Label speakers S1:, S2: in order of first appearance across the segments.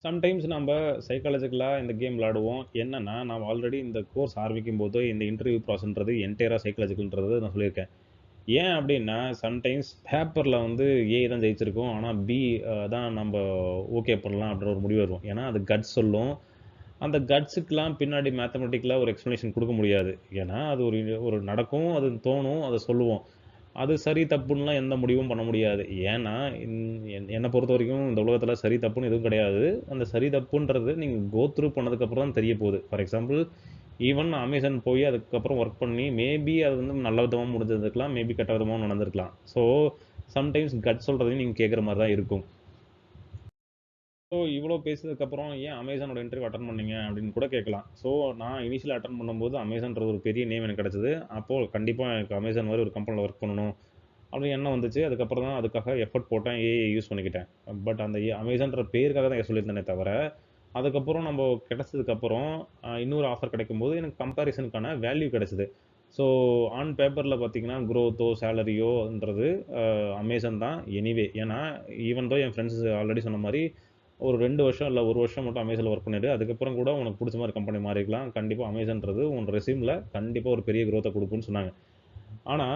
S1: Sometimes நம்ப சைக்காலஜிக்கலா இந்த game விளையாடுவோம். என்னன்னா, நான் ஆல்ரெடி இந்த கோர்ஸ் ஆரம்பிக்கும்போது, இந்த இன்டர்வியூ ப்ராசஸ்ன்றது என்டையரா சைக்காலஜிக்கல்ன்றது நான் சொல்லியிருக்கேன். ஏன் அப்டின்னா, சம்டைம்ஸ் பேப்பர்ல வந்து ஏ தான் ஜெயிச்சிருக்கும். ஆனா பி தான் நம்ப ஓகே பண்ணலாம் அப்டின்ற ஒரு முடிவு வரும். ஏன்னா, அது கட்ஸ் சொல்லும். அந்த கட்ஸுக்குலாம் பின்னாடி மேத்தமேட்டிக்கலா ஒரு எக்ஸ்ப்ளனேஷன் குடுக்க முடியாது. ஏன்னா, அது ஒரு ஒரு நடக்கும், அது தோணும், அத சொல்லுவோம். அது சரி, தப்புன்னுலாம் எந்த முடிவும் பண்ண முடியாது. ஏன்னா, என்ன பொறுத்தவரைக்கும் இந்த உலகத்தில சரி, தப்புன்னு எதுவும் கிடையாது. அந்த சரி, தப்புன்றது நீங்க கோ த்ரூ பண்ணதுக்கப்புறம் தான் தெரிய போகுது. ஃபார் எக்ஸாம்பிள், ஈவன் அமேசான் போய் அதுக்கப்புறம் ஒர்க் பண்ணி, மேபி அது வந்து நல்ல விதமா முடிஞ்சிருந்திருக்கலாம். மேபி கெட்ட விதமாவும் நடந்திருக்கலாம். ஸோ, சம்டைம்ஸ் கட் சொல்றதையும் நீங்க கேட்கிற மாரி தான் இருக்கும். ஸோ, இவ்வளோ பேசினதுக்கப்புறம் ஏன் அமேசானோட இன்டர்வியூ அட்டெண்ட் பண்ணீங்க? அப்படின்னு கூட கேட்கலாம். ஸோ, நான் இனிஷியலா அட்டெண்ட் பண்ணும்போது அமேசான்ற ஒரு பெரிய நேம் எனக்கு கிடைச்சது. அப்போ கண்டிப்பா எனக்கு அமேசான் மாரி ஒரு கம்பெனில ஒர்க் பண்ணணும் அப்படின்னு எண்ணம் வந்துச்சு. அதுக்கப்புறம் தான் அதுக்காக எஃபோர்ட் போட்டேன். ஏஐ யூஸ் பண்ணிக்கிட்டேன். பட் அந்த அமேசான்ற பேருக்காக தான் சொல்லியிருந்தேனே தவிர, அதுக்கப்புறம் நம்ப கிடைச்சதுக்கப்புறம் இன்னொரு ஆஃபர் கிடைக்கும்போது எனக்கு கம்பேரிசனுக்கான வேல்யூ கிடைச்சது. ஸோ, ஆன் பேப்பர்ல பார்த்தீங்கன்னா, குரோத்தோ, சேலரியோன்றது அமேசான் தான் எனிவே. ஏன்னா, ஈவன் தோ என் ஃப்ரெண்ட்ஸ் ஆல்ரெடி சொன்ன மாரி ஒரு 2 வருஷம் இல்ல 1 வருஷம் மட்டும் அமேசான்ல ஒர்க் பண்ணிரு. அதுக்கப்புறம் கூட உனக்கு புடிச்ச மாரி கம்பெனி மாறிக்கலாம். கண்டிப்பா அமேசான்றது உன் ரெஸ்யூம்ல கண்டிப்பா ஒரு பெரிய குரோத்த குடுக்கும்னு சொன்னாங்க. ஆனா,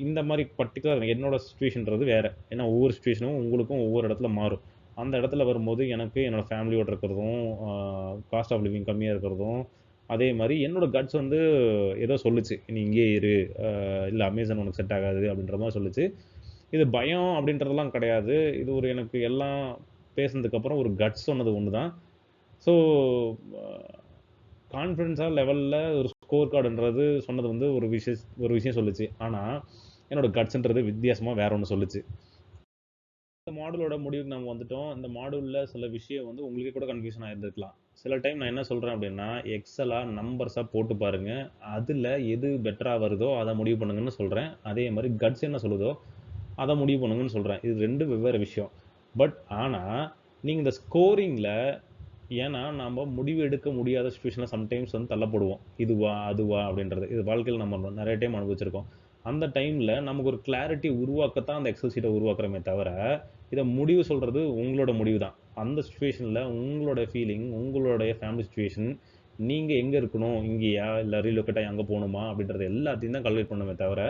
S1: இந்த மாரி பர்ட்டிகுலர் என்னோட சிச்சுவேஷன்றது வேற. ஏன்னா ஒவ்வொரு சிச்சுவேஷனும் உங்களுக்கும் ஒவ்வொரு இடத்துல மாறும். அந்த இடத்துல வரும்போது எனக்கு என்னோட ஃபேமிலியோட இருக்கிறதும், காஸ்ட் ஆஃப் லிவிங் கம்மியா இருக்கிறதும், அதே மாரி என்னோட கட்ஸ் வந்து ஏதோ சொல்லுச்சு. "நீ இங்கேயே இரு. இல்ல அமேசான் உனக்கு செட் ஆகாது." அப்படின்ற மாரி சொல்லுச்சு. இது பயம் அப்படின்றதெல்லாம் கிடையாது. இது ஒரு எனக்கு எல்லாம் பேசுனதுக்கப்புறம் ஒரு கட்ஸ் சொன்னது ஒண்ணு தான். ஸோ, அ கான்ஃபிடன்ஸா லெவல்ல ஒரு ஸ்கோர் கார்டுன்றது சொன்னது வந்து ஒரு விஷயம் சொல்லுச்சு. ஆனா, என்னோட கட்ஸ்ன்றது வித்தியாசமா வேற ஒண்ணு சொல்லுச்சு. இந்த மாடியூலோட முடிவுக்கு நம்ம வந்துட்டோம். இந்த மாடியூல்ல சில விஷயம் வந்து உங்களுக்கே கூட கன்ஃப்யூஷன் ஆயிருந்திருக்கலாம். சில டைம் நான் என்ன சொல்றேன் அப்படின்னா, எக்ஸலா நம்பர்ஸா போட்டு பாருங்க. அதுல எது பெட்டரா வருதோ அத முடிவு பண்ணுங்கன்னு சொல்றேன். அதே மாரி கட்ஸ் என்ன சொல்லுதோ, அத முடிவு பண்ணுங்கன்னு சொல்றேன். இது 2 வெவ்வேறு விஷயம். ஆனா, நீங்க இந்த ஸ்கோரிங்ல ஏன்னா, நாம முடிவு எடுக்க முடியாத சிச்சுவேஷன்ல சம்டைம்ஸ் வந்து தள்ளப்படுவோம். இதுவா? அதுவா? அப்படின்றது. இது வாழ்க்கையில நம்ம நெறைய டைம் அனுபவிச்சிருக்கோம். அந்த டைம்ல நமக்கு ஒரு கிளாரிட்டி உருவாக்கத்தான் அந்த எக்ஸெல் ஷீட்ட உருவாக்குறோமே தவிர, இத முடிவு சொல்றது உங்களோட முடிவு தான். அந்த சிச்சுவேஷன்ல உங்களோட ஃபீலிங், உங்களுடைய ஃபேமிலி சிச்சுவேஷன், நீங்க எங்க இருக்கணும்? இங்கேயா? இல்ல ரீலோகேட் ஆயி அங்க போணுமா? அப்படின்றது எல்லாத்தையும் தான் கால்குலேட் பண்ணுமே தவிர,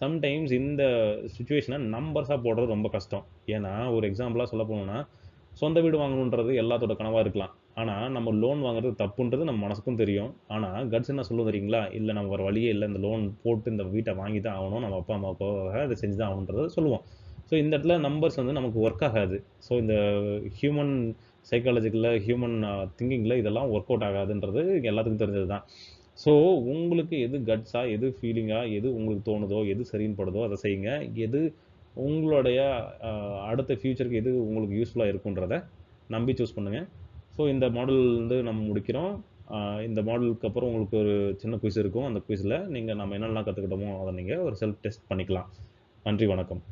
S1: சம்டைம்ஸ் இந்த சிச்சுவேஷன நம்பர்ஸா போடுறது ரொம்ப கஷ்டம். ஏன்னா, ஒரு எக்ஸாம்பிளா சொல்ல போணும்னா, சொந்த வீடு வாங்கணுன்றது எல்லாத்தோட கனவா இருக்கலாம். ஆனா, நம்ம லோன் வாங்குறது தப்புன்றது நம்ம மனசுக்கும் தெரியும். ஆனா, கட்ஸ் என்ன சொல்லும் தெரியுங்களா? இல்ல நம்ம வேற வழியே இல்ல. இந்த லோன் போட்டு இந்த வீட்ட வாங்கி தான் ஆவணும். நம்ம அப்பா, அம்மாவுக்காக அத செஞ்சு தான் ஆகணுன்றத சொல்லுவோம். ஸோ, இந்த இடத்துல நம்பர்ஸ் வந்து நமக்கு ஒர்க் ஆகாது. ஸோ, இந்த ஹியூமன் சைக்காலஜிக்கல்ல, ஹியூமன் திங்கிங்ல இதெல்லாம் ஒர்க் அவுட் ஆகாதுன்றது எல்லாத்துக்கும் தெரிஞ்சது தான். ஸோ, உங்களுக்கு எது கட்ஸா, எது ஃபீலிங்கா, எது உங்களுக்கு தோணுதோ, எது சரின்னு படுதோ அத செய்யுங்க. எது உங்களுடைய அ அடுத்த ஃபியூச்சருக்கு எது உங்களுக்கு யூஸ்ஃபுல்லா இருக்குன்றத நம்பி சூஸ் பண்ணுங்க. ஸோ, இந்த மாடல் வந்து நம்ம முடிக்கிறோம். அ இந்த மாடலுக்கு அப்புறம் உங்களுக்கு ஒரு சின்ன குயிஸ் இருக்கும். அந்த குயிஸ்ல நம்ம என்னெல்லாம் கத்துக்கிட்டோமோ, அத நீங்க ஒரு செல்ஃப் டெஸ்ட் பண்ணிக்கலாம். நன்றி, வணக்கம்.